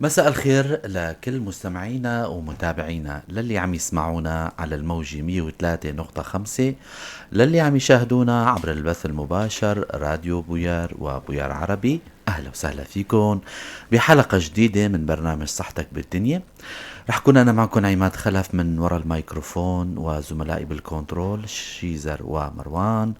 مساء الخير لكل مستمعينا ومتابعينا، للي عم يسمعونا على الموجة 103.5، للي عم يشاهدونا عبر البث المباشر راديو بويار وبويار عربي. أهلا وسهلا فيكم بحلقة جديدة من برنامج صحتك بالدنيا. رح كون أنا معكم عماد خلف من وراء الميكروفون، وزملائي بالكنترول شيزر ومروان.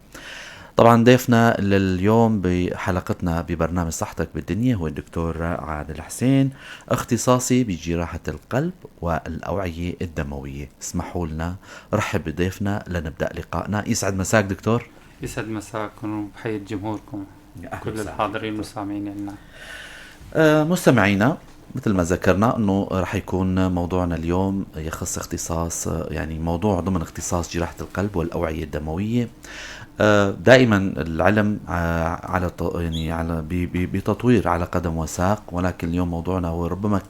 طبعا ضيفنا لليوم بحلقتنا ببرنامج صحتك بالدنيا هو الدكتور عادل حسين، اختصاصي بجراحة القلب والأوعية الدموية. اسمحوا لنا رحب بضيفنا لنبدأ لقائنا. يسعد مساك دكتور. يسعد مساكم وبحية جمهوركم أهلا كل وسهلا الحاضرين دكتور. والسامعين لنا. مستمعينا، مثل ما ذكرنا انه رح يكون موضوعنا اليوم يخص اختصاص، يعني موضوع ضمن اختصاص جراحة القلب والأوعية الدموية. دائما العلم على يعني على بتطوير على قدم وساق، ولكن اليوم موضوعنا هو ربما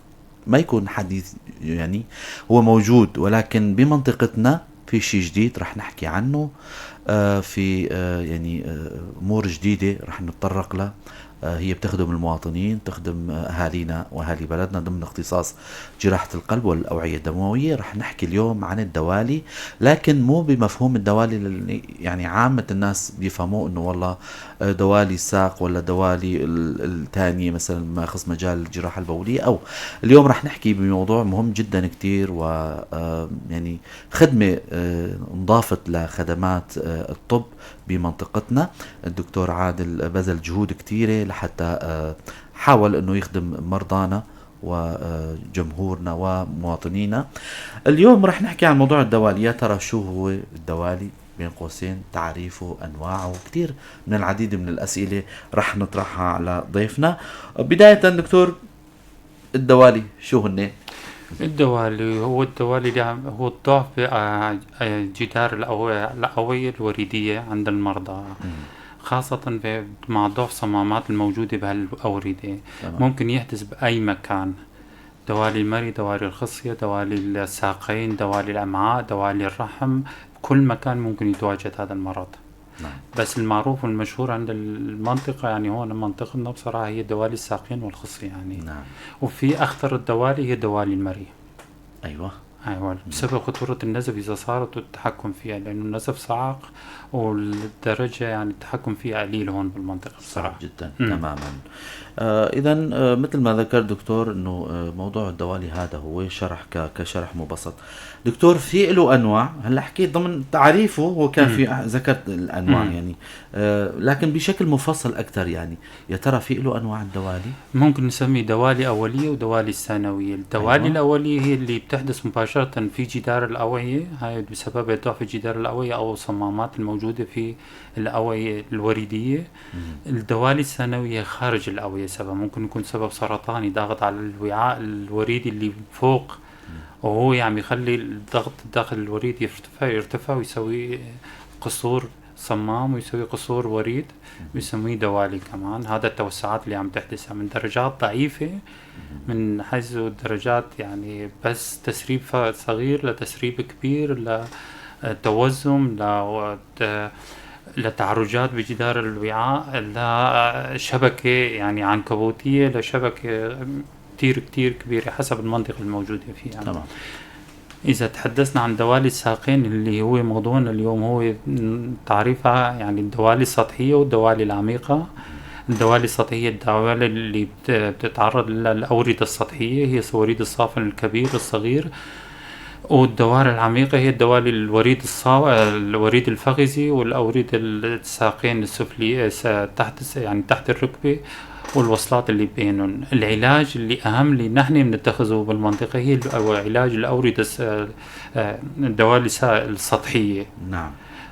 ما يكون حديث، يعني هو موجود ولكن بمنطقتنا في شيء جديد رح نحكي عنه. في يعني امور جديده رح نتطرق لها. هي بتخدم المواطنين، تخدم اهالينا واهالي بلدنا ضمن اختصاص جراحة القلب والاوعية الدموية. رح نحكي اليوم عن الدوالي، لكن مو بمفهوم الدوالي اللي يعني عامة الناس بيفهموه انه والله دوالي الساق ولا دوالي الثانية مثلا ما يخص مجال الجراحة البولية. او اليوم رح نحكي بموضوع مهم جدا كتير، و يعني خدمة انضافت لخدمات الطب بمنطقتنا. الدكتور عادل بذل جهود كتيرة لحتى حاول انه يخدم مرضانا وجمهورنا ومواطنينا. اليوم رح نحكي عن موضوع الدوالي. يا ترى شو هو الدوالي؟ بين قوسين تعريفه، انواعه، كتير من العديد من الاسئله رح نطرحها على ضيفنا. بدايه دكتور، الدوالي شو هن؟ الدوالي هو الضعف بجدار الأوعية الوريدية عند المرضى، خاصة مع ضعف صمامات الموجودة بهالأوردة. تمام. ممكن يحدث بأي مكان: دوالي المري، دوالي الخصية، دوالي الساقين، دوالي الأمعاء، دوالي الرحم. بكل مكان ممكن يتواجد هذا المرض. نعم. بس المعروف والمشهور عند المنطقة، يعني هون منطقتنا بصراحة، هي دوالي الساقين والخصية يعني. نعم. وفي أخطر الدوالي هي دوالي المري. ايوه. أيوة، بسبب خطورة النزف إذا صارت والتحكم فيها، لأنه النزف صعق والدرجة يعني التحكم فيها قليل هون بالمنطقة صعب بصراحة. جدا. تماما. اذا مثل ما ذكر دكتور انه موضوع الدوالي هذا هو شرح كشرح مبسط. دكتور، في له انواع، هلا حكيت ضمن تعريفه هو كان في ذكرت الانواع يعني، لكن بشكل مفصل اكثر. يعني يا ترى في له انواع الدوالي؟ ممكن نسمي دوالي أولية ودوالي ثانوية. الدوالي أيوة. الأولية هي اللي بتحدث مباشرة في جدار الأوعية، هاي بسبب ضعف جدار الأوعية أو الصمامات الموجودة في الأوعية الوريدية. الدوالي الثانوية خارج الأوعية، سبب ممكن يكون سبب سرطاني ضاغط على الوعاء الوريدي اللي فوق، وهو يعني يخلي الضغط داخل الوريد يرتفع ويسوي قصور صمام ويسوي قصور وريد، ويسميه دوالي. كمان هذا التوسعات اللي عم تحدثها من درجات ضعيفة، من حيث الدرجات يعني بس تسريب صغير لتسريب كبير، لتوزم، لتعرجات بجدار الوعاء، لشبكة يعني عنكبوتية، لشبكة كتير كتير كبيرة حسب المنطقة الموجودة فيها. تمام. إذا تحدثنا عن دوالي الساقين اللي هو موضوعنا اليوم، هو تعريفها يعني الدوالي السطحية والدوالي العميقة. الدوالي السطحية الدوالي اللي بتتعرض للأوردة السطحية، هي وريد الصافن الكبير الصغير. والدوالي العميقة هي الدوالي الوريد الفخذي والأوريد الساقين السفلي تحت يعني تحت الركبة والوصلات اللي بينهم. العلاج اللي أهم اللي نحن بنتخذه بالمنطقة هي علاج الأوردة الدوالي السطحية. نعم.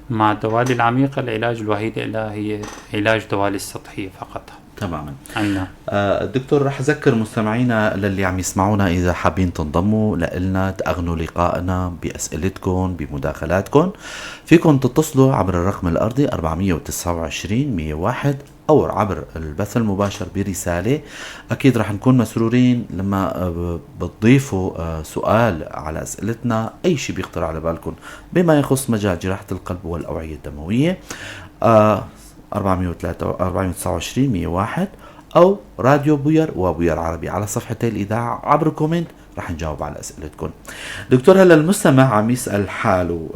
مع الدوالي العميقة العلاج الوحيد لها هي علاج دوالي السطحية فقط. تماما. عنا. الدكتور، رح أذكر مستمعينا للي عم يسمعونا إذا حابين تنضموا لنا تأغنوا لقائنا بأسئلتكم بمداخلاتكم، فيكم تتصلوا عبر الرقم الأرضي 429-101 أو عبر البث المباشر برسالة. أكيد رح نكون مسرورين لما بتضيفوا سؤال على أسئلتنا، أي شيء بيخطر على بالكم بما يخص مجال جراحة القلب والأوعية الدموية. 429-101 أو راديو بوير وبوير عربي على صفحتي الإذاعة عبر كومنت، رح نجاوب على أسئلتكم. دكتور، هلا المستمع عم يسأل حاله،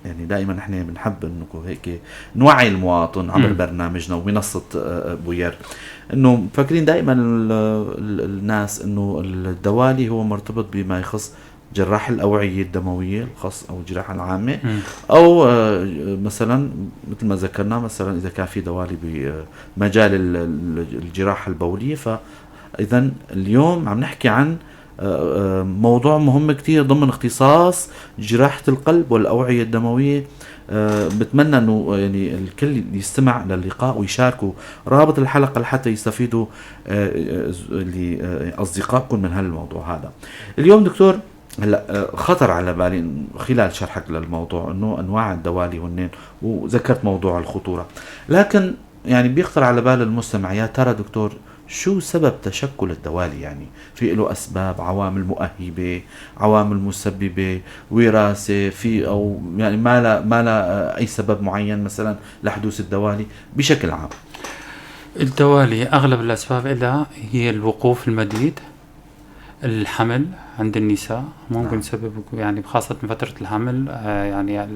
يعني دائما نحن بنحب انه هيك نوعي المواطن عبر برنامجنا ومنصة بوير، انه مفكرين دائما الناس انه الدوالي هو مرتبط بما يخص جراح الأوعية الدموية الخاص أو الجراحة العامة، أو مثلا مثل ما ذكرنا مثلا إذا كان في دوالي بمجال الجراحة البولية. فإذا اليوم عم نحكي عن موضوع مهم كتير ضمن اختصاص جراحة القلب والأوعية الدموية. بتمنى انه يعني الكل يستمع للقاء ويشاركوا رابط الحلقة لحتى يستفيدوا اصدقائكم من هالموضوع هذا. اليوم دكتور، هلا خطر على بالي خلال شرحك للموضوع انه انواع الدوالي هنين، وذكرت موضوع الخطورة، لكن يعني بيخطر على بال المستمع، يا ترى دكتور شو سبب تشكل الدوالي؟ يعني في له أسباب، عوامل مؤهبة، عوامل مسببة، وراثة، في أو يعني ما لا أي سبب معين مثلا لحدوث الدوالي بشكل عام؟ الدوالي أغلب الأسباب لها هي الوقوف المديد، الحمل عند النساء ممكن سبب، يعني خاصة فترة الحمل، يعني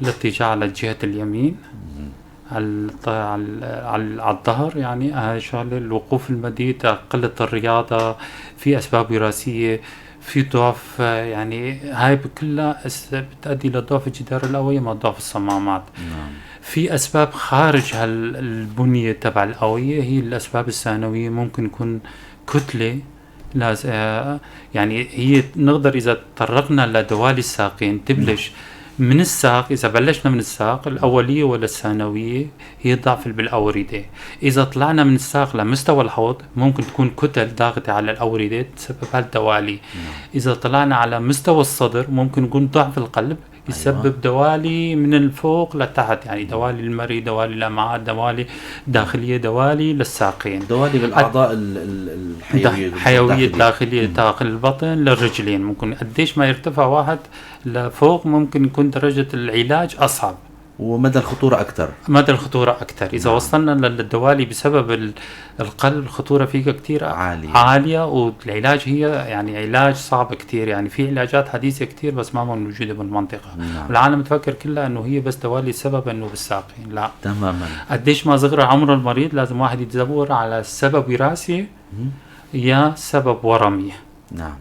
الاتجاه على جهة اليمين على الظهر، يعني هاي شغله. الوقوف المديد، قلة الرياضة، في أسباب وراثية، في ضعف، يعني هاي كلها بتؤدي لضعف الجدار الأوعية مع ضعف الصمامات. في أسباب خارج البنية تبع الأوعية، هي الأسباب الثانوية، ممكن يكون كتلة يعني هي نقدر إذا تطرقنا لدوالي الساقين تبلش من الساق. إذا بلشنا من الساق الأولية ولا الثانوية هي ضعف بالأوردة. إذا طلعنا من الساق لمستوى الحوض ممكن تكون كتل ضاغطة على الأوردة تسبب هالدوالي. إذا طلعنا على مستوى الصدر ممكن يكون ضعف القلب يسبب دوالي من الفوق لتحت، يعني دوالي المري، دوالي الأمعاء، دوالي داخلية، دوالي للساقين، دوالي بالأعضاء الحيوية الداخلية داخل البطن للرجلين. ممكن قديش ما يرتفع واحد لفوق ممكن يكون درجة العلاج أصعب ومدى الخطورة أكثر. إذا وصلنا للدوالي بسبب القلب الخطورة فيها كتير عالية، والعلاج هي يعني علاج صعب كتير. يعني في علاجات حديثة كتير بس ما موجودة بالمنطقة. العالم تفكر كلها أنه هي بس دوالي السبب أنه بالساقين، لا تماما. قديش ما صغر عمر المريض لازم واحد يتدور على سبب وراثي يا سبب ورمي. نعم،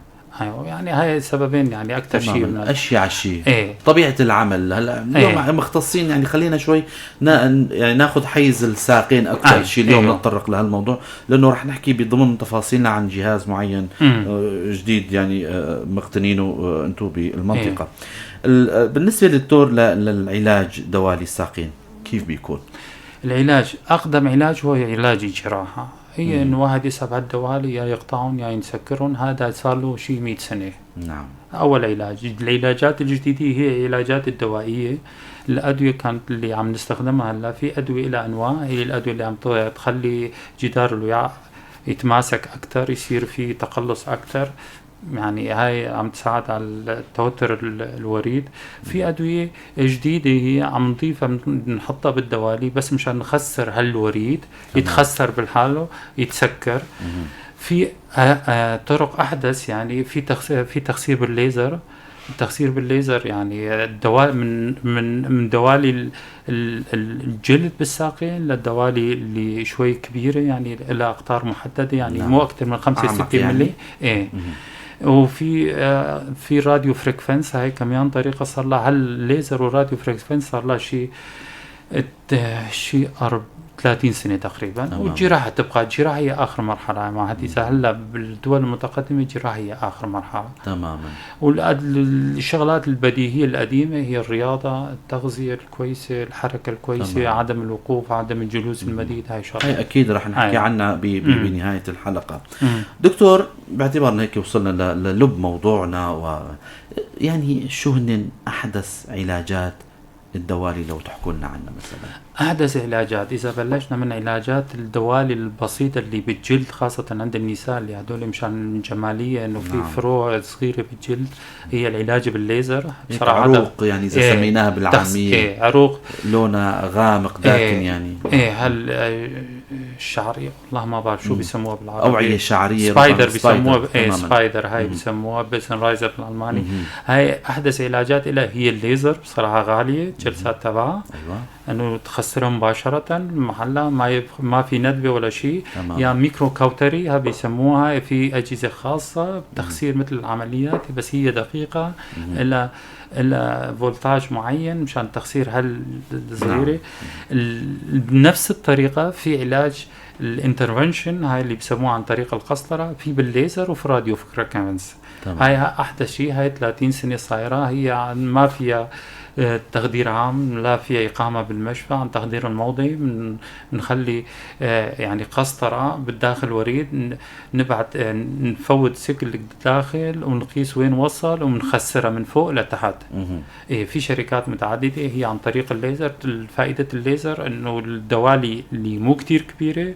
يعني هاي السببين يعني اكثر شيء اشياء شيء. طبيعه العمل هلا اليوم مختصين، يعني خلينا شوي يعني ناخذ حيز الساقين اكثر شيء اليوم. نتطرق لهالموضوع لانه رح نحكي بضمن تفاصيلنا عن جهاز معين جديد يعني مقتنينه انتم بالمنطقه. بالنسبه للدكتور للعلاج دوالي الساقين كيف بيكون؟ العلاج اقدم علاج هو علاج الجراحه، هي انه واحد يسحب على الدوالي يا يقطعهم يا ينسكرهم. هذا صار له شيء 100 سنه. نعم. اول علاج. العلاجات الجديده هي علاجات الدوائيه. الادويه كانت اللي عم نستخدمها هلا، في ادويه لها انواع، هي الادويه اللي عم تخلي جدار الوعاء يتماسك اكثر، يصير في تقلص اكثر، يعني هاي عم تساعد على توتر الوريد. في أدوية جديدة هي عم نضيفها نحطها بالدوالي بس مشان نخسر هالوريد يتخسر بالحاله يتسكر. في طرق أحدث، يعني في تخسير بالليزر. التخسير بالليزر يعني الدوالي من دوالي الجلد بالساقين للدوالي اللي شوي كبيرة، يعني لها أقطار محددة، يعني مو أكثر من 5-6 ملي. وفي راديو فريكفنس، هاي كمان طريقة صار لها هالليزر والراديو فريكفنس صار لها شيء 30 سنة تقريبا. والجراحة تبقى الجراحة هي آخر مرحلة مع حديثة. هلا بالدول المتقدمة الجراحة هي آخر مرحلة تماما. والشغلات البديهية القديمة هي الرياضة، التغذية الكويسة، الحركة الكويسة، تمام. عدم الوقوف، عدم الجلوس المديد. هاي شغلات هاي أكيد رح نحكي عنها بنهاية الحلقة. دكتور، باعتبارنا هيك وصلنا للب موضوعنا، يعني شو هن أحدث علاجات الدوالي لو تحكوا لنا عنها مثلا؟ أحدث علاجات، إذا بلشنا من علاجات الدوالي البسيطة اللي بالجلد خاصة عند النساء اللي هدول مشان الجمالية إنه في فروع صغيرة بالجلد، هي العلاج بالليزر. بصراحة عروق يعني إذا سميناها بالعامية، عروق لونها غامق داكن يعني. الشعريه، والله ما بعرف شو بيسموها بالعربي. أوعية شعرية سبايدر بيسموها، تماماً. سبايدر هاي بيسموها بيسنرايزر بالالماني. هاي احدث علاجات لها هي الليزر، بصراحه غاليه الجلسات تبعها، أيوة. انه تخسرها مباشره محلها، ما في ندبه ولا شيء. تمام. يا ميكرو كاوتري ها بيسموها، في اجهزه خاصه بتخسير مثل العمليات، بس هي دقيقه، إلى فولتاج معين مشان تخسير هالصغيره. بنفس الطريقه في علاج الانترفنشن، هاي اللي بسموها عن طريق القسطره، في بالليزر وفي راديو فريكونس. هاي احدث شيء، هاي 30 سنه صايره، هي ما فيها تخدير عام، لا فيها إقامة بالمشفى. عن تخدير الموضعي بنخلي يعني قسطرة بالداخل وريد، نبعت نفوت سكل بالداخل ونقيس وين وصل وبنخسرها من فوق لتحت. في شركات متعددة هي عن طريق الليزر. فائدة الليزر انه الدوالي اللي مو كتير كبيرة،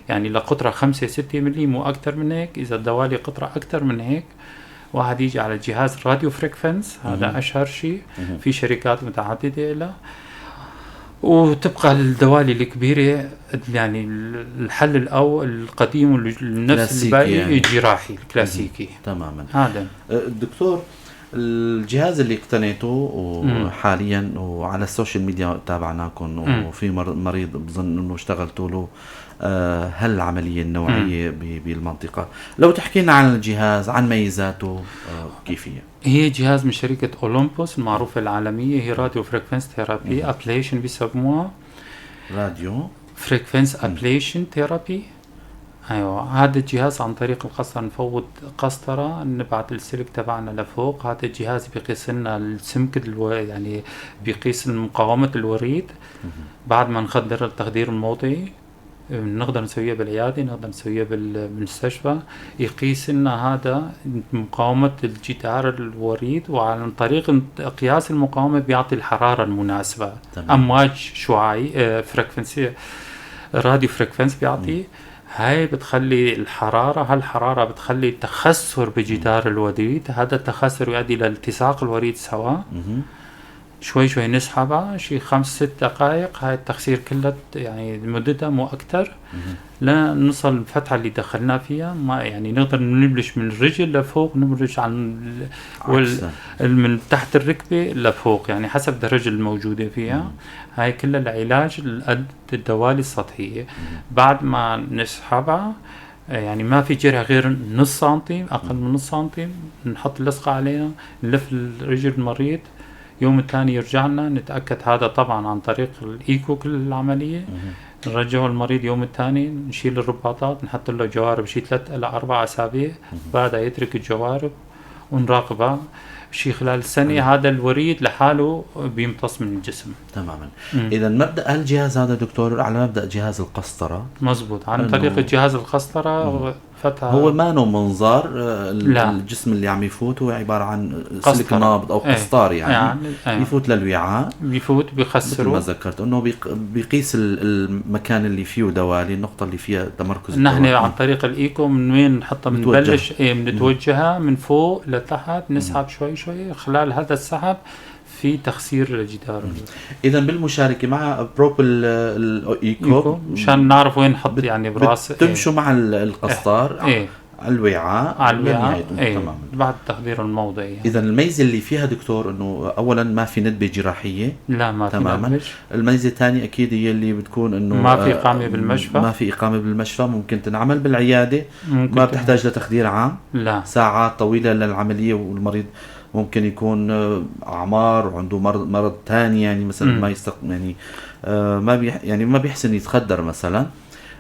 يعني لقطرة 5-6 ملي مو أكتر من هيك. إذا الدوالي قطرة أكتر من هيك، واحد يجي على جهاز راديو فريكونس، هذا أشهر شيء، في شركات متعددة له. وتبقى الدوالي الكبيرة يعني الحل الأول القديم والنفس الباقي يعني جراحي الكلاسيكي. تماما. هذا الدكتور، الجهاز اللي اقتنيته حاليا وعلى السوشيال ميديا تابعناكم، وفي مريض بظن انه اشتغلتوا له هالعملية النوعية بالمنطقة، لو تحكينا عن الجهاز، عن ميزاته، كيفية. هي جهاز من شركة أولمبوس المعروفة العالمية، هي راديو فريكونس ثيرابي أبليشن بيسموها، راديو فريكونس أبليشن ثيرابي. ايوه، هذا الجهاز عن طريق القسطرة نفوت قسطرة، نبعت السلك تبعنا لفوق. هذا الجهاز بيقيس لنا السمك يعني بيقيس مقاومة الوريد. بعد ما نخدر التخدير الموضعي، نقدر نسويها بالعيادة، نقدر نسويها بالمستشفى. يقيس لنا هذا مقاومة الجدار الوريد، وعن طريق قياس المقاومة بيعطي الحرارة المناسبة. أمواج شعاعية فريكونسي، راديو فريكونس بيعطي. هاي بتخلي الحرارة، هالحرارة بتخلي تخسر بجدار الوريد. هذا التخسر يؤدي لالتصاق الوريد سوا. شوي شوي نسحبها شي 5-6 دقائق. هاي التخسير كله يعني مدتها مو أكتر، لا نوصل الفتحة اللي دخلنا فيها. ما يعني نقدر نبلش من الرجل لفوق، نبلش عن من تحت الركبة لفوق، يعني حسب الدرجة الموجودة فيها. هاي كلها العلاج الدوالي السطحية. بعد ما نسحبها يعني ما في جرح غير نص سنتي، أقل من نص سنتي، نحط لصقة عليها، نلف الرجل المريض. يوم الثاني يرجع لنا نتأكد. هذا طبعا عن طريق الإيكو كل العملية. نرجعه المريض يوم الثاني، نشيل الرباطات، نحط له جوارب شي 3 إلى 4 أسابيع. بعدها يترك الجوارب ونراقبها شي خلال السنة. هذا الوريد لحاله بيمتص من الجسم تماما. إذا مبدأ هالجهاز هذا دكتور على مبدأ جهاز القسطرة. مزبوط، عن طريق جهاز القسطرة. هو ما نو منظار الجسم اللي عم يفوت، هو عبارة عن سلك نابض أو قسطار يعني يفوت للوعاء، بيفوت بيخسره. ما ذكرت أنه بيقيس المكان اللي فيه دوالي، النقطة اللي فيها تمركز نحن عن طريق الإيكو من وين نحطها، بنبلش بنتوجهها من فوق لتحت، نسحب شوي شوي. خلال هذا السحب في تخسير الجدار. إذا بالمشاركة مع بروب الإيكو مشان نعرف وين نحط يعني براس. تمشوا مع القسطار على الوعاء بعد تخدير الموضعي. إذا الميزة اللي فيها دكتور إنه أولا ما في ندبة جراحية، لا ما تماما. في. الميزة الثانية أكيد هي اللي بتكون إنه ما في إقامة بالمشفى، ما في إقامة بالمشفى، ممكن تنعمل بالعيادة، ما بتحتاج لتخدير عام، لا ساعات طويلة للعملية، والمريض ممكن يكون أعمار وعنده مرض تاني، يعني مثلا ما يعني ما بيحسن يتخدر مثلا.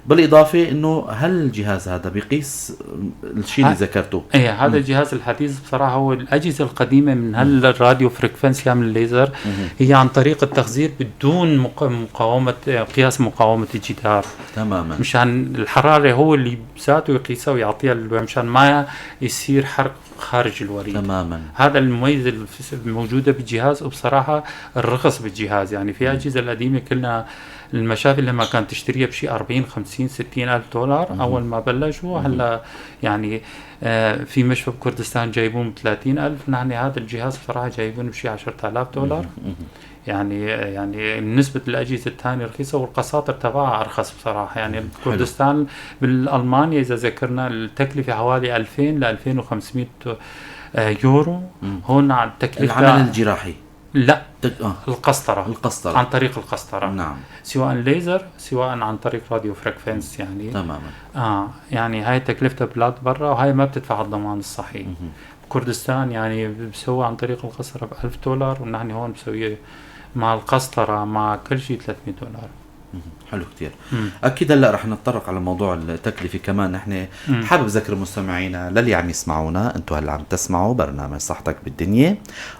بالإضافة إنه هل الجهاز هذا بيقيس الشيء اللي ذكرته؟ هذا الجهاز الحديث بصراحة هو الأجهزة القديمة من هالراديو فريكونسي من الليزر، هي عن طريق التخزير بدون مقاومة، قياس مقاومة الجدار. تماما. مشان الحرارة هو اللي بذاته يقيسها ويعطيها مشان ما يصير حرق خارج الوريد. تماما. هذا المميز الموجودة بالجهاز، وبصراحة الرخص بالجهاز. يعني في أجهزة القديمة كلنا المشافي اللي ما كانت تشتريها بشي 40 50 60 ألف دولار أول ما بلشوا. هلا يعني في مشفى بكردستان جايبون ب30 ألف، نحن هذا الجهاز بصراحة جايبونه بشي 10,000 دولار. يعني نسبة الأجهزة الثانية رخيصة والقساطر تبعها أرخص بصراحة. يعني كردستان بالألمانيا إذا ذكرنا التكلفة حوالي 2000 ل 2500 يورو. هون على التكلفة العمل الجراحي لا القسطرة عن طريق القسطرة. نعم. سواء ليزر سواء عن طريق راديو فريكفنس يعني. تماما. يعني هاي تكلفتها بلاد برا، وهاي ما بتدفع الضمان الصحي. كردستان يعني بسوي عن طريق القسطرة ب$1000 ونحن هون بسويه مع القسطرة مع كل شيء $300. حلو كتير. أكيد هلا رح نتطرق على موضوع التكلفة كمان. نحن حابب ذكر مستمعينا للي عم يسمعونا، أنتوا هلا عم تسمعوا برنامج صحتك بالدنيا.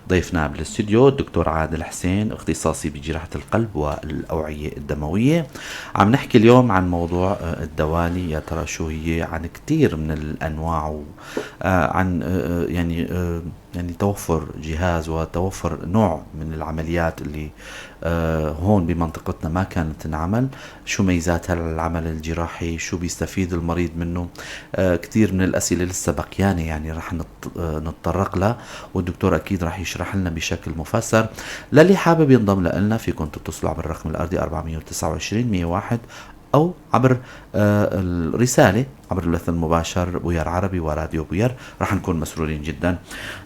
ضيفنا بالاستوديو الدكتور عادل حسين، اختصاصي بجراحة القلب والأوعية الدموية. عم نحكي اليوم عن موضوع الدوالي. يا ترى شو هي؟ عن كتير من الأنواع، عن يعني توفر جهاز وتوفر نوع من العمليات اللي هون بمنطقتنا ما كانت تنعمل. شو ميزات العمل الجراحي؟ شو بيستفيد المريض منه؟ كتير من الأسئلة لسه بقيانة، يعني رح نتطرق لها، والدكتور أكيد رح يشرح لنا بشكل مفسر. للي حابب ينضم لنا فيكم تتصلوا عبر الرقم الأرضي 429-101 أو عبر الرسالة عبر البث المباشر بوير عربي وراديو بوير. رح نكون مسرورين جدا.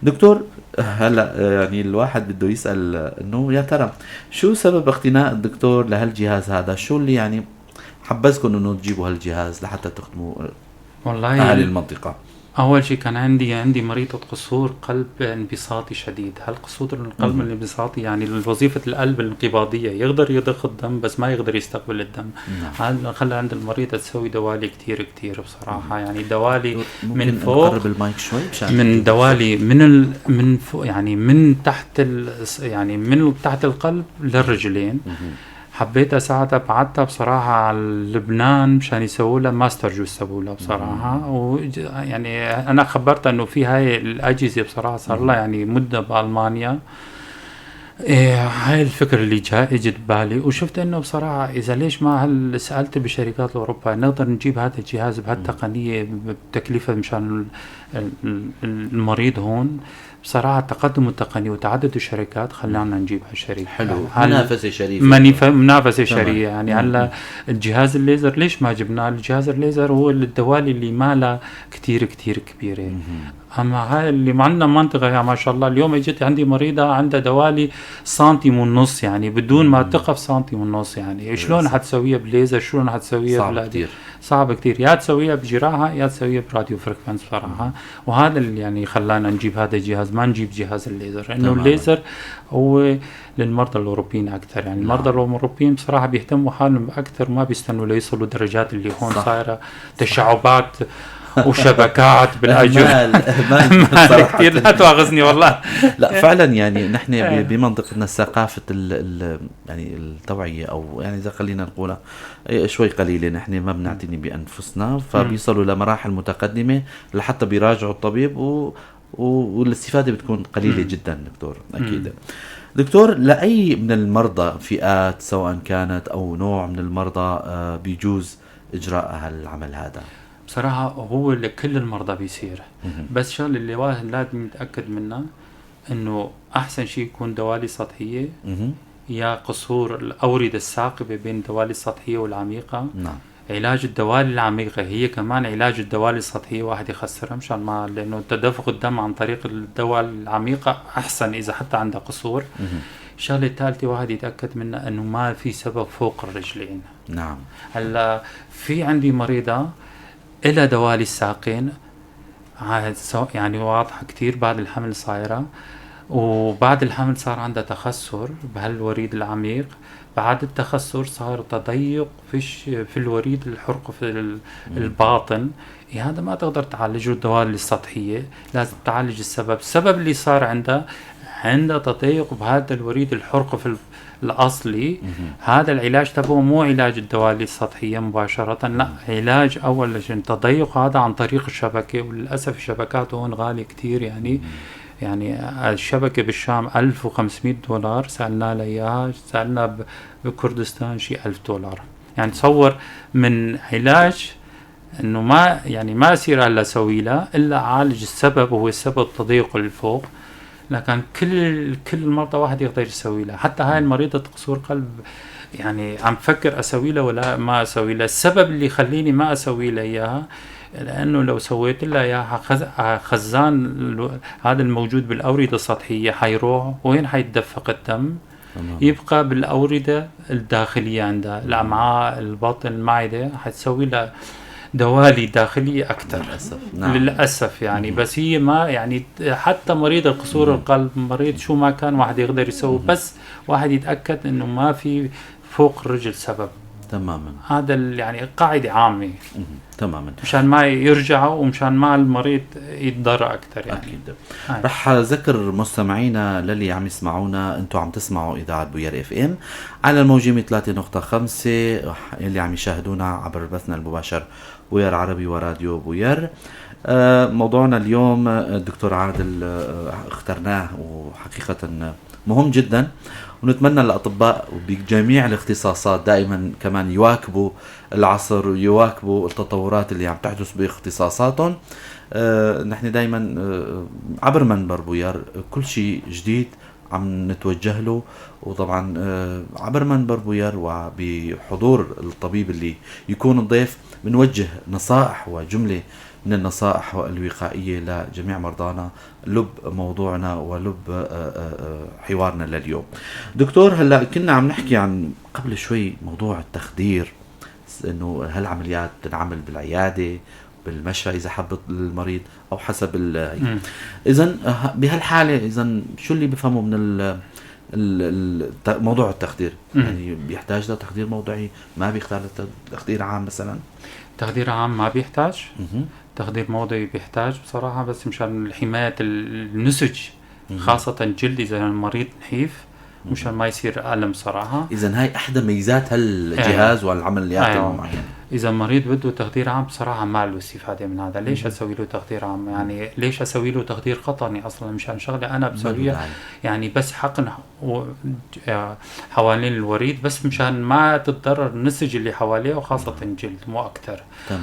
دكتور، هلا يعني الواحد بده يسأل انه يا ترى شو سبب اقتناء الدكتور لهالجهاز هذا؟ شو اللي يعني حبزكم انه تجيبوا هالجهاز لحتى تخدموا اهل المنطقة؟ اول شيء كان عندي مريضة قصور قلب انبساطي شديد. هالقصور القلب الانبساطي يعني وظيفة القلب الانقباضية، يقدر يضخ الدم بس ما يقدر يستقبل الدم. هذا خلى عند المريضة تسوي دوالي كتير بصراحة. يعني دوالي من فوق، نقرب المايك شوي من دوالي من فوق، يعني من تحت القلب للرجلين. حبيت اساعدها، بعتها بصراحة على لبنان مشان يسووا لها ماستر جو يسووا لها بصراحة. يعني انا خبرتها انه في هاي الاجهزة بصراحة صار لها يعني مدة بألمانيا. هاي الفكرة اللي اجت بالي، وشفت انه بصراحة اذا ليش ما سألت بشركات اوروبا نقدر نجيب هذا الجهاز بهالتقنية بتكلفة مشان المريض هون. بصراحة تقدم التقني وتعدد الشركات خلانا نجيب هالشركة. حلو. منافسة شريفة. منافسة شريفة يعني. هلا الجهاز الليزر ليش ما جبناه؟ الجهاز الليزر هو الدوالي اللي مالها كتير كبيرة. اما هاي اللي معنا منطقة يعني ما شاء الله. اليوم اجت عندي مريضة عندها دوالي 1.5 سنتي يعني بدون ما تقف 1.5 سنتي. يعني شلون حتسويها بليزر؟ شلون حتسويها صعب كتير. يا تسويها بجراحة يا تسويها براديو فريكفنس بصراحة. وهذا اللي يعني خلانا نجيب هذا الجهاز، ما نجيب جهاز الليزر، لأنه الليزر هو للمرضى الأوروبيين أكثر. يعني المرضى الأوروبيين بصراحة بيهتموا حالهم أكثر، ما بيستنوا ليصلوا درجات اللي هون صايرة تشعبات وشبكات بالأجر. مال كتير، لا تواخذني والله. لا فعلا يعني نحن بمنطقتنا ثقافة يعني التوعية، أو يعني إذا خلينا نقولها شوي قليلة. نحن ما بنعتني بأنفسنا، فبيصلوا لمراحل متقدمة لحتى بيراجعوا الطبيب والاستفادة بتكون قليلة جدا. دكتور أكيد. دكتور، لأي من المرضى فئات سواء كانت أو نوع من المرضى بيجوز إجراء هالعمل هذا؟ بصراحة هو لكل المرضى بيصير، بس شغل اللي واحد لازم يتأكد منه انه احسن شيء يكون دوالي سطحية يا قصور الأوردة الثاقبة بين الدوالي السطحية والعميقة. نعم. علاج الدوالي العميقة هي كمان علاج الدوالي السطحية واحد يخسرها مشان ما، لأنه تدفق الدم عن طريق الدوالي العميقة أحسن إذا حتى عندها قصور. الشغلة الثالثة واحد يتأكد منها أنه ما في سبب فوق الرجلين. نعم. هلا في عندي مريضة إلى دوالي الساقين يعني واضحة كتير بعد الحمل صايرة، وبعد الحمل صار عندها تخثر بهالوريد العميق. بعد التخثر صار تضيق في الوريد الحرق في الباطن. هذا ما تقدر تعالجه الدوالي السطحية، لازم تعالج السبب اللي صار عندها تضيق بهذا الوريد الحرق في الأصلي. هذا العلاج تبعه مو علاج الدوالي السطحية مباشرة، لا، علاج أول شيء تضيق هذا عن طريق الشبكة. وللأسف الشبكات هون غالية كتير يعني يعني الشبكة بالشام $1500 سألنا لها إياها، سألنا بكردستان شيء $1000. يعني تصور من علاج انه ما يعني ما يصير هلا اسوي لها الا اعالج السبب، وهو السبب تضيق الفوق. لكن كل المرضى واحد يقدر يسوي لها. حتى هاي المريضة قصور قلب يعني عم فكر اسوي لها ولا ما اسوي لها. السبب اللي يخليني ما اسوي لها اياها لانه لو سويت لها اياها خزان هذا الموجود بالاوردة السطحية حيروح، وين حيتدفق الدم؟ يبقى بالاوردة الداخلية عندها الامعاء، البطن، المعدة، حتسوي لها دوالي داخلية أكثر للأسف. للأسف يعني. بس هي ما يعني حتى مريض القصور القلب، مريض شو ما كان، واحد يقدر يسوي، بس واحد يتأكد إنه ما في فوق الرجل سبب. تماما. هذا يعني قاعدة عامة. تماما. مشان ما يرجعوا ومشان ما المريض يتضرر أكثر يعني. أكيد. رح أذكر مستمعينا للي عم يسمعونا، أنتوا عم تسمعوا إذاعة بوير FM على الموجة 3.5 اللي عم يشاهدونا عبر بثنا المباشر بوير عربي وراديو بوير. موضوعنا اليوم الدكتور عادل اخترناه وحقيقة مهم جدا، ونتمنى الأطباء بجميع الاختصاصات دائما كمان يواكبوا العصر ويواكبوا التطورات اللي عم تحدث باختصاصاتهم. نحن دائما عبر منبر بوير كل شيء جديد عم نتوجه له، وطبعا عبر منبر بوير وبحضور الطبيب اللي يكون الضيف بنوجه نصائح وجملة من النصائح الوقائية لجميع مرضانا، لب موضوعنا ولب حوارنا لليوم. دكتور، هلأ كنا عم نحكي عن قبل شوي موضوع التخدير، انه هالعمليات تنعمل بالعيادة بالمشفى إذا حب المريض أو حسب إذن بهالحالة إذن شو اللي بفهمه من موضوع التخدير؟ يعني بيحتاج لتخدير موضعي، ما بيحتاج لتخدير عام مثلا؟ تخدير عام ما بيحتاج، تخدير موضعي بيحتاج بصراحة، بس مشان حماية النسج خاصة الجلد إذا المريض نحيف، مشان ما يصير ألم صراحة. إذن هاي أحدى ميزات هالجهاز والعمليات المعينة. إذا المريض بده تخدير عام بصراحة ما له استفادة من هذا. ليش أسوي له تخدير عام؟ يعني ليش أسوي له تخدير قطني أصلا؟ مشان شغلة أنا بسويها يعني بس حقن حوالين الوريد، بس مشان ما تتضرر النسج اللي حواليه وخاصة الجلد، مو أكتر.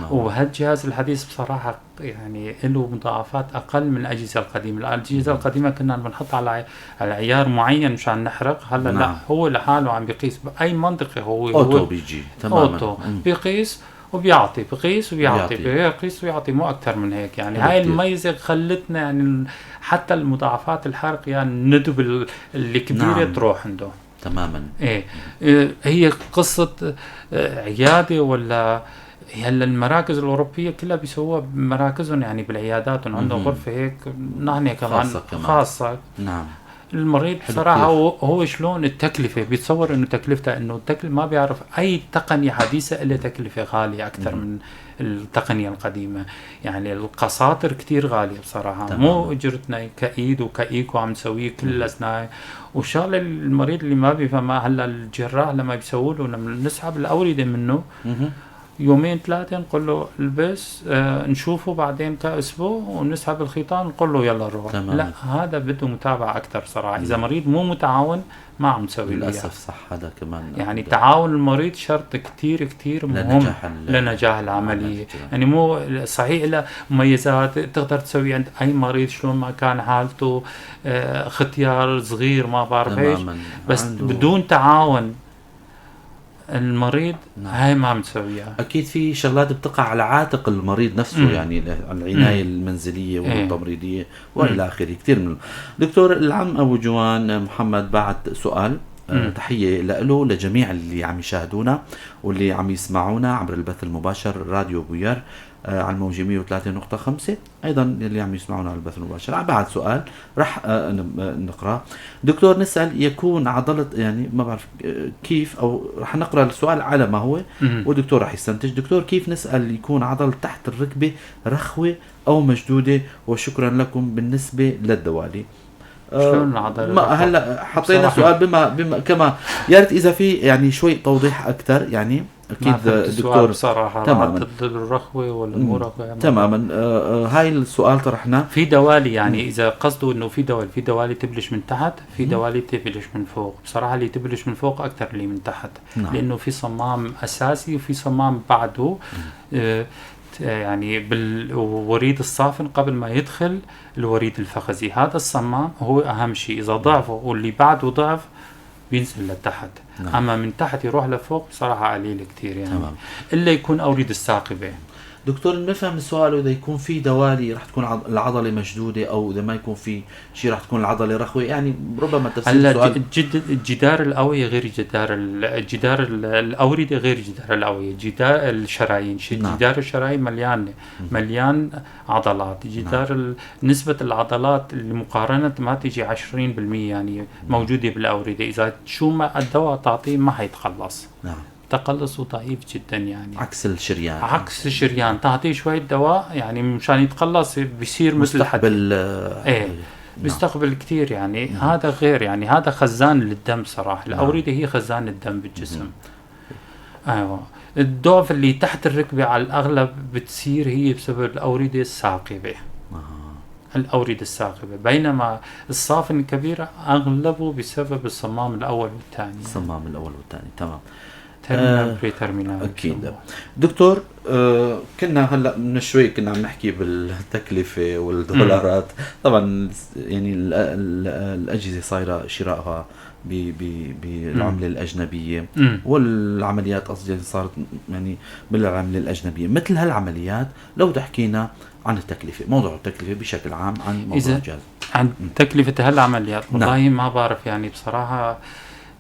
وهالجهاز الحديث بصراحة يعني له مضاعفات أقل من الأجهزة القديمة. الأجهزة القديمة كنا بنحط على عيار معين مشان نحرق. هلا لا، هو لحاله عم بيقيس بأي منطقة، هو أوتو بيجي تماما، أوتو بيقيس وبيعطي، بقيس وبيعطي، بيقيس ويعطي، مو أكتر من هيك يعني. هاي الميزة خلتنا يعني حتى المضاعفات الحرق يعني الندب الكبيرة تروح عنده تماما. هي قصة عيادة ولا هلا المراكز الأوروبية كلها بيسووها بمراكزهم يعني بالعياداتهم، عندهم غرفة هيك نحن كمان خاصة. نعم. المريض بصراحة هو شلون التكلفة بيتصور انه تكلفتها، انه التكلفة ما بيعرف اي تقنية حديثة الا تكلفة غالية اكثر من التقنية القديمة. يعني القساطر كتير غالية بصراحة. مو اجرتنا كايد وكايكو عم نسويه كل الاسنان. وشغله المريض اللي ما بيفهم، هلا الجراح لما بيسووا له، لما نسحب الاوردة منه يومين ثلاثة نقول له البس، نشوفه بعدين كأسبوع ونسحب الخيطان نقول له يلا روح. لا، هذا بده متابعة أكثر صراحة. إذا مريض مو متعاون ما عم نسوي للأسف. صح، هذا كمان يعني تعاون المريض شرط كتير كتير مهم لنجاح العملية. يعني مو صحيح له مميزات تقدر تسوي عند أي مريض شلون ما كان حالته، ختيار صغير ما بعرف ايش، بس بدون تعاون المريض هاي ما مسويها. اكيد في شغلات بتقع على عاتق المريض نفسه، يعني العنايه المنزليه والتمريضيه والى اخره. كثير من دكتور العم ابو جوان محمد بعت سؤال، تحيه له لجميع اللي عم يشاهدونا واللي عم يسمعونا عبر البث المباشر راديو بوير على الموجة 103.5، ايضا اللي عم يسمعونا على البث المباشر. بعد سؤال رح نقرأ. دكتور نسأل، يكون عضلة يعني ما بعرف كيف، او رح نقرأ السؤال على ما هو ودكتور رح يستنتج. دكتور، كيف نسأل يكون عضلة تحت الركبة رخوة او مشدودة؟ وشكرا لكم. بالنسبة للدوالي شلون العضلة؟ هلا حطينا سؤال بما كما يا ريت اذا في يعني شوي توضيح اكثر. يعني اكيد السؤال دكتور. بصراحة تماما. ضد الرخوة ولا مو رخوة؟ تماما. هاي السؤال طرحناه. في دوالي يعني اذا قصده انه في دوالي تبلش من تحت، في دوالي تبلش من فوق. بصراحة اللي تبلش من فوق اكثر اللي من تحت. نعم. لانه في صمام اساسي وفي صمام بعده يعني بالوريد الصافن قبل ما يدخل الوريد الفخذي. هذا الصمام هو اهم شيء. اذا ضعفه واللي بعده ضعف بينزل لتحت. نعم. اما من تحت يروح لفوق بصراحة قليل كتير يعني. تمام. الا يكون اوريد الساقبة. دكتور نفهم السؤال، إذا يكون في دوالي رح تكون العضلة مشدودة، أو إذا ما يكون في شيء رح تكون العضلة رخوة، يعني ربما تفسير هلا السؤال. الجدار الأوعية غير الجدار الأوردة غير جدار الأوعية. جدار الشرايين نعم. جدار الشرايين مليان عضلات. جدار نسبة العضلات المقارنة ما تيجي 20% يعني موجودة بالأوردة. إذا شو ما الدواء تعطيه ما حيتخلص. نعم. تقلصه ضعيف جدا يعني. عكس الشريان. عكس الشريان تعطيه شوية دواء يعني مشان يتخلص بيصير مثل مستقبل ايه بيستقبل كتير يعني. هذا غير يعني هذا خزان للدم صراحة. الأوردة هي خزان الدم بالجسم. ايوه. الضعف اللي تحت الركبة على الأغلب بتصير هي بسبب الأوردة الساقبة. الأوردة الساقبة، بينما الصافن الكبيرة أغلبه بسبب الصمام الأول والثاني. الصمام الأول والثاني. تمام. ترمينال بري ترمينال. أكيد. دكتور كنا هلا من شوي كنا عم نحكي بالتكلفة والدولارات. طبعا يعني الأجهزة صايرة شرائها بالعملة الأجنبية، والعمليات قصدي صارت يعني بالعملة الأجنبية. مثل هالعمليات لو تحكينا عن التكلفة، موضوع التكلفة بشكل عام، عن موضوع الجهاز، عن تكلفة هالعمليات. والله ما بعرف يعني بصراحة.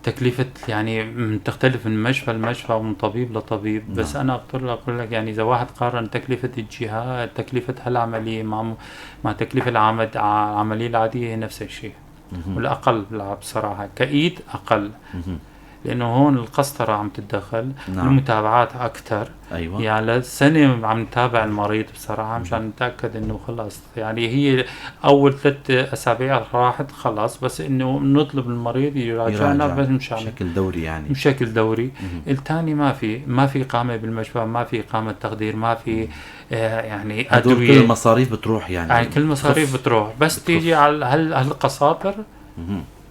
تكلفة يعني تختلف من مشفى لمشفى ومن طبيب لطبيب. بس أنا أقول لك يعني إذا واحد قارن تكلفة الجهاز، تكلفة هالعملية مع تكلفة العملية العادية، هي نفس الشيء. والأقل بصراحة كإيد أقل. لأنه هون القسطرة عم تتدخل. المتابعات أكتر. أيوة. يعني سنة عم نتابع المريض بصراحة مشان نتأكد إنه خلاص يعني هي أول 3 أسابيع راحت خلاص، بس إنه نطلب المريض يراجعنا بس بشكل دوري يعني. بشكل دوري. الثاني ما في إقامة بالمشفى، ما في إقامة تخدير، ما في يعني أدوية. كل المصاريف بتروح يعني كل المصاريف بتروح. بس تيجي على هالقساطر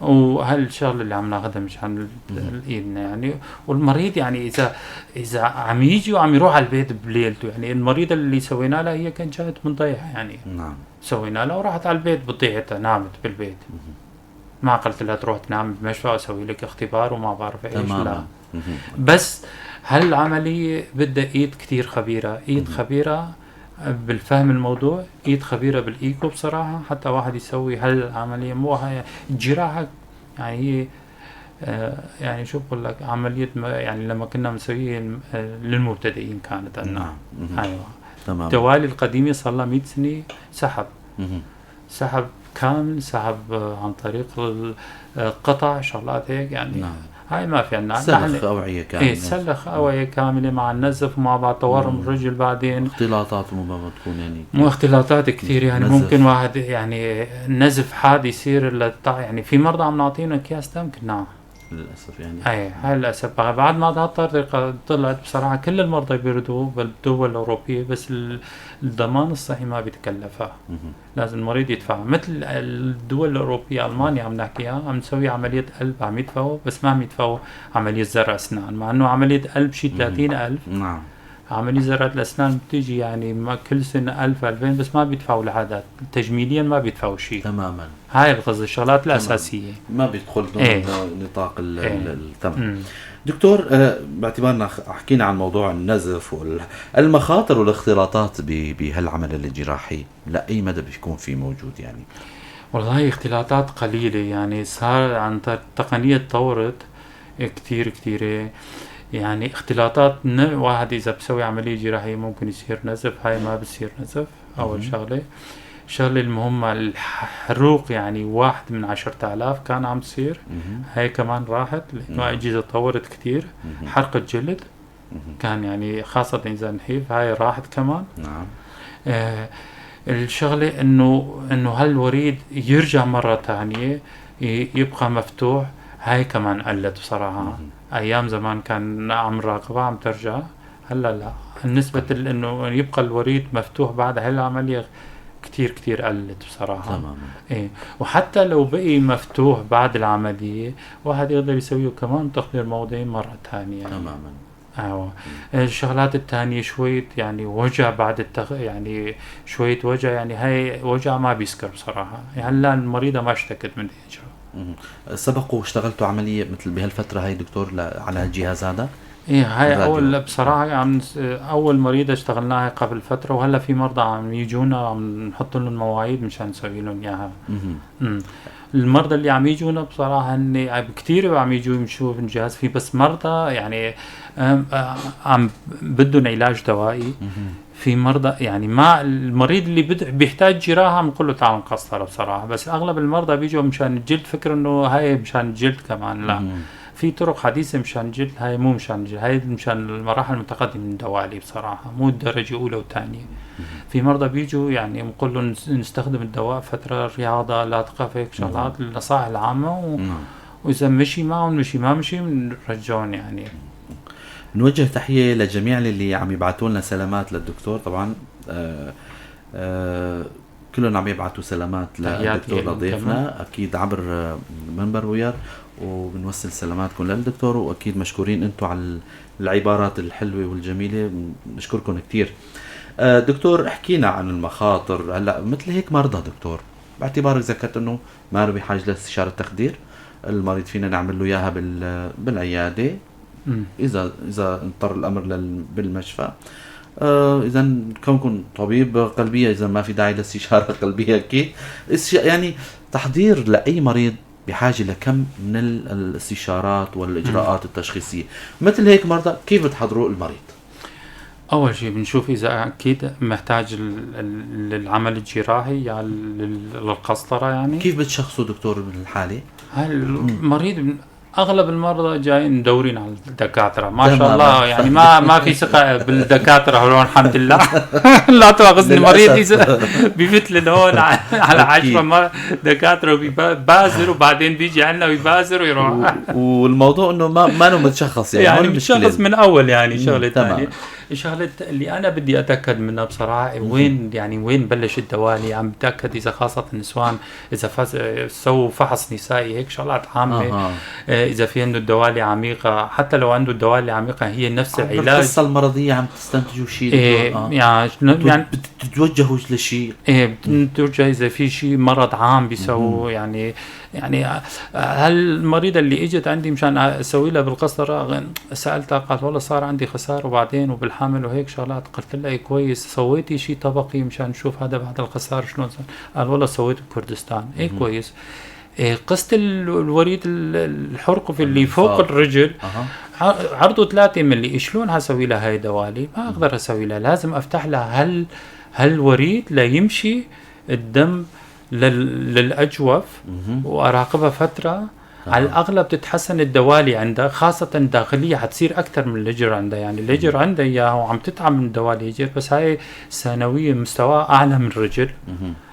وهالشغله اللي عم ناخذها مشان الايدنا يعني. والمريض يعني اذا عم يجي وعم يروح على البيت بليلته يعني. المريضه اللي سوينا لها هي كانت جات منضيعه يعني. نعم. سوينا لها وراحت على البيت بضيعتها، نامت بالبيت. ما قلت لها تروح تنام بالمشفى واسوي لك اختبار وما بعرف ايش. لا. بس هالعمليه بدها ايد كتير خبيره، ايد خبيره بالفهم الموضوع، ايد خبيره بالايكو بصراحه حتى واحد يسوي هالعمليه. مو هي الجراحه يعني هي يعني شو بقول لك عمليه يعني لما كنا مسويها للمبتدئين كانت عندنا. ايوه. تمام. الدوالي القديمه صار لها 100 سنه سحب كامل، سحب عن طريق القطع شغلات هيك يعني. هاي ما في عنا. سلخ أوعية كاملة. سلخ أوعية كاملة مع النزف ومع بعض تورم الرجل. بعدين اختلاطات ما بتكون يعني. مو اختلاطات كثير يعني. نزف. ممكن واحد يعني نزف حاد يصير يعني في مرضى عم نعطينا أكياس دم كنا للأسف يعني. هاي للأسف. بعد ما هالطريقة طلعت بصراحة كل المرضى بيردوا بالدول الأوروبية، بس الضمان الصحي ما بيتكلفها. لازم المريض يدفع. مثل الدول الأوروبية، ألمانيا عم نحكيها عم نسوي عملية قلب عم يدفعوا، بس ما عم يدفعوا عملية زرع أسنان، مع أنه عملية قلب شي 30,000. نعم. عملية زراعة الأسنان بتيجي يعني كل سنة 1000-2000، بس ما بيدفعوا لحدا تجميليا، ما بيدفعوا شيء تماما. هاي القصة، الشغلات الأساسية ما بيدخل ضمن نطاق الثمن. دكتور باعتبارنا حكينا عن موضوع النزف والمخاطر والاختلاطات بهالعمل الجراحي، لا أي مدى بيكون في موجود يعني؟ والله اختلاطات قليلة يعني. صار عن تقنية تطورت كتير يعني. اختلاطات واحد إذا بسوي عملية جراحية ممكن يصير نزف، هاي ما بصير نزف. أول شغلة المهمة الحروق يعني 1 من 10,000 كان عم تصير. هاي كمان راحت لأنه أجهزة تطورت كتير. حرق الجلد كان يعني خاصة إذا نحيف، هاي راحت كمان. نعم. الشغلة إنه هالوريد يرجع مرة تانية يبقى مفتوح هاي كمان قلت بصراحة. أيام زمان كان عم راقبها عم ترجع، هلا لا. نسبة إنه يبقى الوريد مفتوح بعد هاي العملية كتير كتير قلت بصراحة. تماما. إيه، وحتى لو بقي مفتوح بعد العملية واحد يقدر يسويه كمان تخدير موضعي مرة تانية يعني. تماما. الشغلات التانية شوية يعني وجع بعد يعني شوية وجع، يعني هاي وجع ما بيسكر بصراحة. يعني هلا المريضة ما اشتكت من الإجراء. سبقوا اشتغلتوا عملية مثل بهالفترة هاي دكتور على الجهاز هذا؟ ايه، هاي الراديو. اول بصراحة اول مريضة اشتغلناها قبل فترة، وهلا في مرضى عم يجونا عم نحط لهم مواعيد مشان نسوي لهم اياها. المرضى اللي عم يجونا بصراحة هن كتير عم يجوا يمشوا في الجهاز، في بس مرضى يعني عم بدهم علاج دوائي. في مرضى يعني ما المريض اللي بيحتاج جراحة عم نقول له تعال نقصره بصراحة، بس اغلب المرضى بيجوا مشان الجلد، فكر انه هاي مشان الجلد كمان، لا. في طرق حديثة مشان الجلد، هاي مو مشان الجلد، هاي مشان المراحل المتقدمة من الدوالي بصراحة، مو الدرجة أولى وثانية. في مرضى بيجوا يعني بنقول له نستخدم الدواء فترة رياضة، لا تخاف، هيك شغلات النصائح العامة وإذا مشي معهم مشي، ما مشي بنرجعهم يعني. نوجه تحية لجميع اللي عم يبعثوا لنا سلامات للدكتور طبعا. كلهم عم يبعثوا سلامات للدكتور لضيفنا أكيد عبر منبر وير، وبنوصل سلاماتكم للدكتور، وأكيد مشكورين أنتم على العبارات الحلوة والجميلة، نشكركم كتير. دكتور احكينا عن المخاطر هلا مثل هيك مرضى دكتور، باعتبارك ذكرت انه ما له بحاجه لاستشاره تخدير، المريض فينا نعمل له اياها بالعياده اذا اضطر الامر بالمشفى. اذا كونكم طبيب قلبيه اذا ما في داعي لاستشاره قلبيه اكيد، يعني تحضير لاي مريض بحاجه لكم من الاستشارات والاجراءات التشخيصيه. مثل هيك مرضى كيف بتحضروا المريض؟ أول شيء بنشوف إذا أكيد محتاج للعمل الجراحي يعني للقسطرة. يعني كيف بتشخصوا دكتور بالحالة؟ هاي المريض أغلب المرضى جايين مدورين على الدكاترة ما شاء الله، يعني ما في ثقة بالدكاترة هون الحمد لله. لا تواخذني، المريض بيفت لنا هون على 10 دكاترة وبيبازر، وبعدين بيجي عنا ويبازر ويروح. والموضوع إنه ما له متشخص يعني متشخص من أول. يعني شغلة ثانية، الشغلة اللي أنا بدي أتأكد منها بصراحة وين بلش الدوالي. عم بتأكد إذا خاصة النسوان إذا سووا فحص نسائي، هيك شغلات عامة. إذا في عنده الدوالي عميقة، حتى لو عنده الدوالي عميقة هي نفس العلاج. القصة المرضية عم تستنتجوا شيء؟ يعني بتتوجهوا لشيء؟ بتوجه إذا في شيء مرض عام بيسووا. يعني هالمريضة اللي اجت عندي مشان اسوي لها بالقسطرة، سألتها قالت والله صار عندي خسار وبعدين وبالحمل وهيك شغلات. قلت لها كويس، سويتي شيء طبقي مشان نشوف هذا بعد الخسار شلون صار؟ قال والله سويته بكردستان. كويس. قصة الوريد الحرقف اللي فوق الرجل عرضه 3 ملي، شلون هسوي لها هاي دوالي؟ ما اقدر اسوي لها، لازم افتح لها هالوريد ليمشي الدم للأجوف وأراقبها فترة. على الأغلب تتحسن الدوالي عندها، خاصة داخلية حتصير أكثر من الليجر عندها. يعني الليجر عندها إياها وعم تتعب من الدوالي يجر، بس هاي ثانوية مستوى أعلى من الرجل.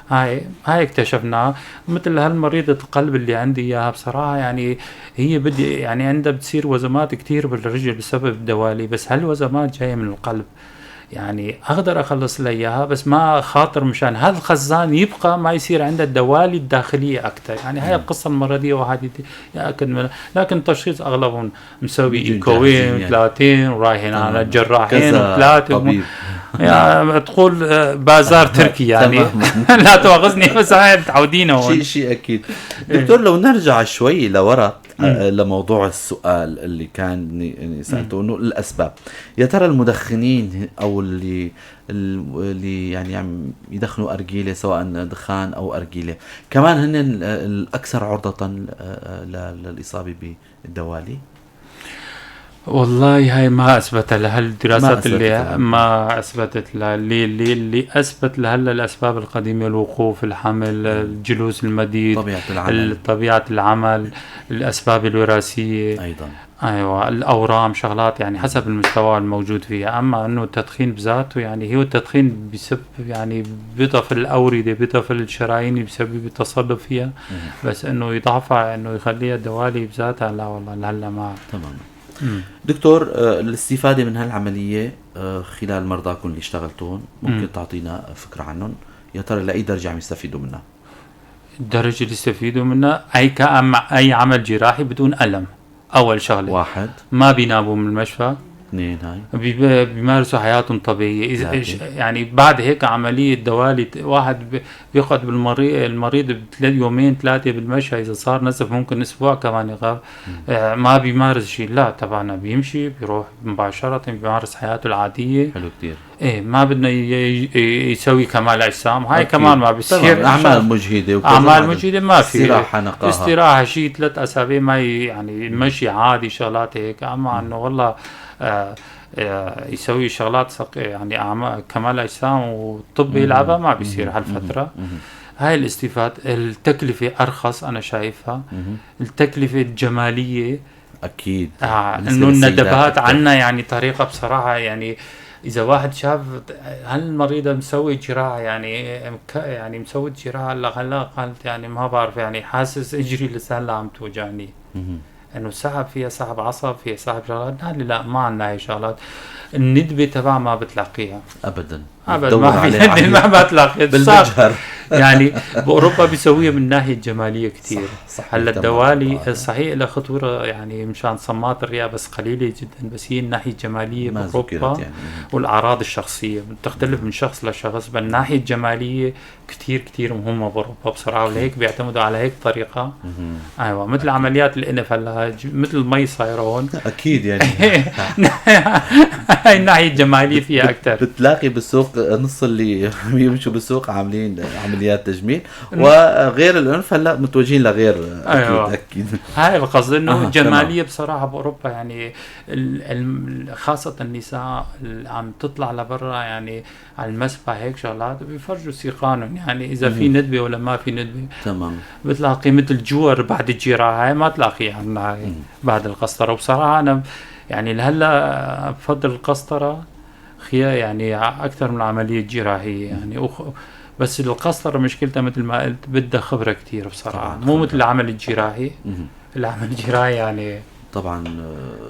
هاي اكتشفناها. مثل هالمريضة القلب اللي عندي إياها بصراحة، يعني هي بدي يعني عندها بتصير وزمات كتير بالرجل بسبب الدوالي، بس هالوزمات جاية من القلب. يعني أقدر أخلص لها إياها، بس ما خاطر مشان هذا الخزان يبقى ما يصير عنده الدوالي الداخلية أكتر. يعني هاي القصة المرضية وهذه يأكد منها. لكن التشخيص أغلبهم مسوي إيكوين 30 ورايحين على الجراحين 3 يعني تقول بازار تركي يعني. لا تواخذني، بس هاي متعودين هون. شيء أكيد. دكتور لو نرجع شوي لورا لموضوع السؤال اللي كان سألته إنه الأسباب، يا ترى المدخنين أو اللي يعني عم يدخنوا أرجيلة سواء دخان أو أرجيلة كمان هن الأكثر عرضة للإصابة بالدوالي؟ والله هاي ما اثبت لها الدراسات أثبتت اللي لها. ما اثبتت لها اللي اثبت لها الاسباب القديمه: الوقوف، الحمل، الجلوس المديد، طبيعة العمل طبيعه العمل، الاسباب الوراثيه. أيضا. ايوه، الاورام، شغلات يعني حسب المستوى الموجود فيها. اما انه التدخين بذاته، يعني هو التدخين بسبب يعني بيطفل الاورده، بيطفل الشرايين، بسبب تصلب فيها. بس انه يضعفها، انه يخليها دوالي بذاتها، لا والله هلا ما. تمام. دكتور، الاستفادة من هالعملية خلال مرضاكم اللي اشتغلتون ممكن تعطينا فكرة عنهم؟ يا ترى لأي درجة عم يستفيدوا منها؟ الدرجة اللي يستفيدوا منها أي عمل جراحي بدون ألم. أول شغلة، 1 ما بيناموا من المشفى، 2 هاي بيمارسوا حياتهم طبيعية. إذا 3 يعني بعد هيك عملية دوالي، واحد بيقعد المريض يومين 3 بالمشفى، إذا صار نزف ممكن أسبوع كمان يغاب. ما بيمارس شيء، لا تبعنا بيمشي بيروح مباشرة بيمارس حياته العادية. حلو كتير. ايه، ما بدنا يسوي كمال اجسام، هاي أكيد. كمان ما بصير. أعمال مجهدة وكذا، اعمال مجهده ما في. استراحة نقاهة. استراحه شيء 3 أسابيع، ما يعني المشي عادي، شغلات هيك. اما انه والله يسوي شغلات يعني اعمال كمال اجسام وطب يلعبها، ما بيصير هالفتره. هاي الاستفادة. التكلفة أرخص أنا شايفها. التكلفة الجمالية أكيد. إنه الندبات عنا يعني طريقة بصراحة. يعني إذا واحد شاف هالمريضة مسوي جراحة، يعني مسوي جراحة هلا قالت يعني ما بعرف، يعني حاسس إجري لسه هلا عم توجعني. إنه سحب فيها، سحب عصب فيها، سحب شغلات. لا ما عنا هاي شغلات. الندبة تبع ما بتلاقيها أبدا ما في ما بتلاقيها بالمجهر. يعني بأوروبا بيسويها من ناحية الجمالية كتير. صح. هلا الدوالي صحيح لها خطورة، يعني مشان صمات الرئة بس قليلة جدا، بس هي الناحية الجمالية بأوروبا يعني. والأعراض الشخصية بتختلف من شخص لشخص، بل الناحية الجمالية كتير مهمة بأوروبا بصراحة، ولهيك بيعتمدوا على هيك طريقة. أيوة، مثل عمليات الأنف هلا مثل المي صايرة هون. أكيد يعني. هاي الناحية الجمالية فيها أكتر. بتلاقي بالسوق نص اللي يمشوا بالسوق عاملين عمليات تجميل، وغير الأنف هلا متوجهين لغير. أيوة. أكيد. هاي القصد إنه جمالية بصراحة بأوروبا، يعني خاصة النساء اللي عم تطلع لبرا يعني على المسبح هيك شغلات بيفرجوا سيقانهم، يعني إذا في ندبة ولا ما في ندبة. تمام. بتلاقي مثل جوار بعد الجراحة، هاي ما تلاقيها عنا هاي بعد القسطرة. وبصراحة أنا يعني لهلا بفضل القسطرة يعني أكثر من العملية الجراحية يعني. بس القسطرة مشكلتها مثل ما قلت بدها خبرة كتير بصراحة، مو مثل العمل الجراحي. العمل الجراحي يعني طبعا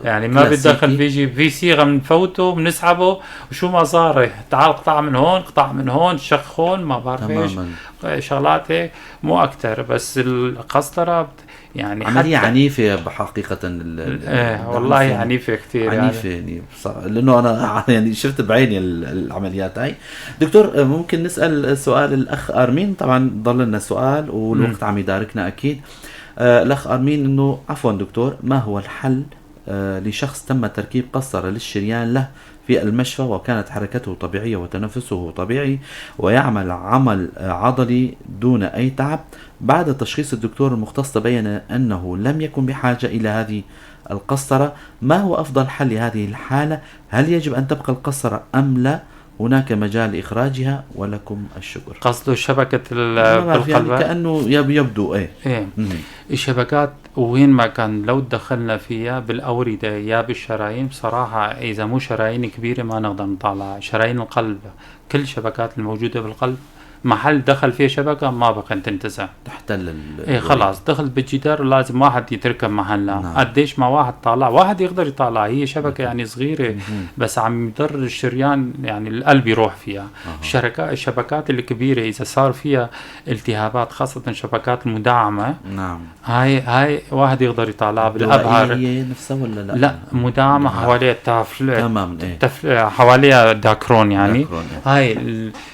يعني ما بتدخل، بيجي في صيغة بنفوته بنسحبه وشو ما صار، تعال قطع من هون، قطع من هون، شخ هون، ما بعرف ايش شغلات هيك، مو أكتر. بس القسطرة يعني عملية عنيفة بحقيقة. والله عنيفة كتير عنيفة يعني لأنه أنا يعني شفت بعيني العمليات هاي. دكتور، ممكن نسأل سؤال الأخ آرمين؟ طبعا ضل لنا سؤال والوقت عم يداركنا أكيد. الأخ آرمين إنه عفوا دكتور، ما هو الحل لشخص تم تركيب قسطرة للشريان له في المشفى، وكانت حركته طبيعية وتنفسه طبيعي ويعمل عمل عضلي دون أي تعب؟ بعد تشخيص الدكتور المختص تبين أنه لم يكن بحاجة إلى هذه القسطرة. ما هو أفضل حل لهذه الحالة؟ هل يجب أن تبقى القسطرة أم لا هناك مجال لإخراجها؟ ولكم الشكر. قصده شبكة بالقلب يعني كأنه يبدو إيه. الشبكات وين ما كان لو دخلنا فيها بالأوردة يا بالشرايين، بصراحة إذا مو شرايين كبيرة ما نقدر نطالع. شرايين القلب كل شبكات الموجودة بالقلب محل دخل فيه شبكة ما بقى تنتزع، تحتل خلاص دخل بالجدار، لازم واحد يتركب محلها. نعم. قديش ما واحد طالع، واحد يقدر يطالع، هي شبكة يعني صغيرة بس عم يضر الشريان، يعني القلب يروح فيها. الشبكات الكبيرة إذا صار فيها التهابات، خاصة الشبكات المدعمة، نعم، هاي واحد يقدر يطالع بالأبهر. هي نفسها ولا لا؟ لا مدعمة حواليها تمام. حواليها داكرون يعني. هاي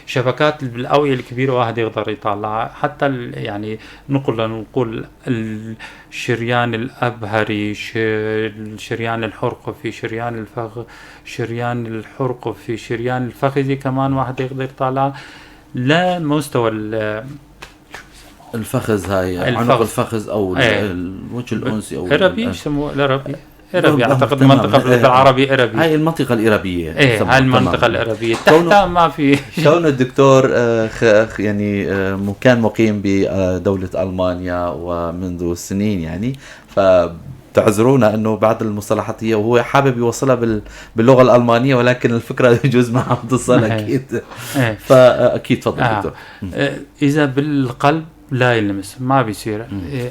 الشبكات بالقوية الكبيرة واحد يقدر يطالع. حتى يعني نقول الشريان الأبهري، الشريان الحرقفي، شريان الفخذ، شريان الحرقفي، شريان الفخذي كمان واحد يقدر يطالع لمستوى الفخذ. هاي عنق الفخذ او الوجه الانسي او الربي، يسموه الربي إربي أعتقد تمام. منطقة بالعربي إربي. هاي المنطقة الإيرابية. إيه هاي المنطقة الإربية تحتها ما في. كون الدكتور يعني كان مقيم بدولة ألمانيا ومنذ سنين يعني، فتعذرونا أنه بعض المصطلحات هي وهو حابب يوصلها باللغة الألمانية، ولكن الفكرة يجوز معها توصل أكيد. فأكيد تفضل دكتور. إذا بالقلب لا يلمس ما بيصير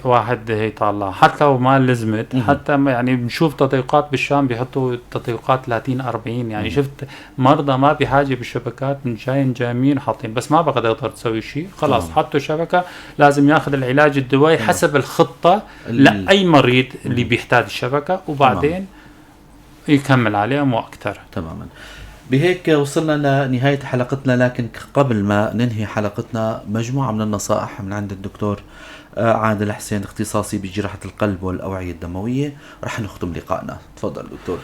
واحد يطلع حتى لو ما لزمت. حتى يعني بنشوف تطبيقات بالشام بيحطوا تطبيقات 30-40 يعني شفت مرضى ما بحاجة بالشبكات من جايين حاطين، بس ما بقدر تسوي شيء خلاص حطوا شبكة لازم ياخذ العلاج الدوائي حسب الخطة لأي مريض اللي بيحتاج الشبكة، وبعدين يكمل عليها مو أكتر. تماما. بهيك وصلنا لنهاية حلقتنا، لكن قبل ما ننهي حلقتنا مجموعة من النصائح من عند الدكتور عادل حسين، اختصاصي بجراحة القلب والأوعية الدموية. رح نختم لقائنا. تفضل دكتور.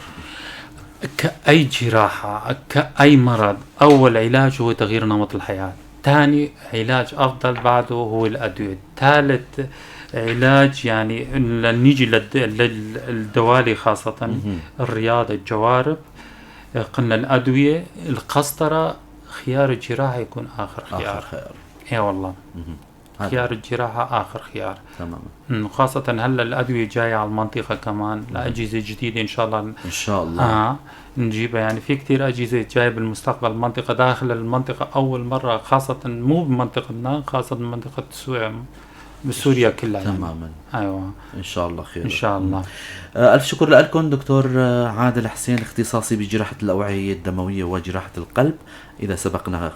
كأي جراحة كأي مرض أول علاج هو تغيير نمط الحياة، ثاني علاج أفضل بعده هو الأدوية، ثالث علاج يعني نيجي للدوالي خاصة الرياضة الجوارب قلنا الأدوية القسطرة، خيار الجراحة يكون آخر خيار. إيه والله خيار الجراحة آخر خيار تماما. خاصة هلا الأدوية جاية على المنطقة كمان، الأجهزة جديدة إن شاء الله إن شاء الله نجيبها. يعني في كتير أجهزة جاية بالمستقبل المنطقة داخل المنطقة أول مرة، خاصة مو بمنطقتنا، خاصة بمنطقة بسوريا كلها تماما. أيوة إن شاء الله خير إن شاء الله. ألف شكر لكم دكتور عادل حسين، اختصاصي بجراحة الأوعية الدموية وجراحة القلب. إذا سبقنا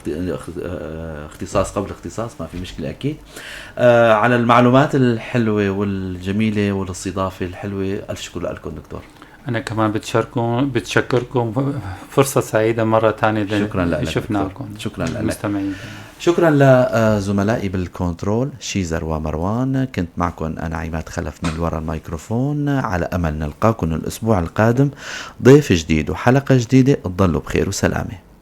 اختصاص قبل اختصاص ما في مشكلة أكيد. على المعلومات الحلوة والجميلة والاستضافة الحلوة. ألف شكر لكم دكتور. أنا كمان بتشكركم فرصة سعيدة مرة ثانية. شكرا لك. شفنا لكم. شكرا لك. مستمعين. شكرا لزملائي بالكنترول شيزر ومروان. كنت معكم أنا عماد خلف من وراء الميكروفون، على أمل نلقاكم الأسبوع القادم ضيف جديد وحلقة جديدة. تضلوا بخير وسلامة.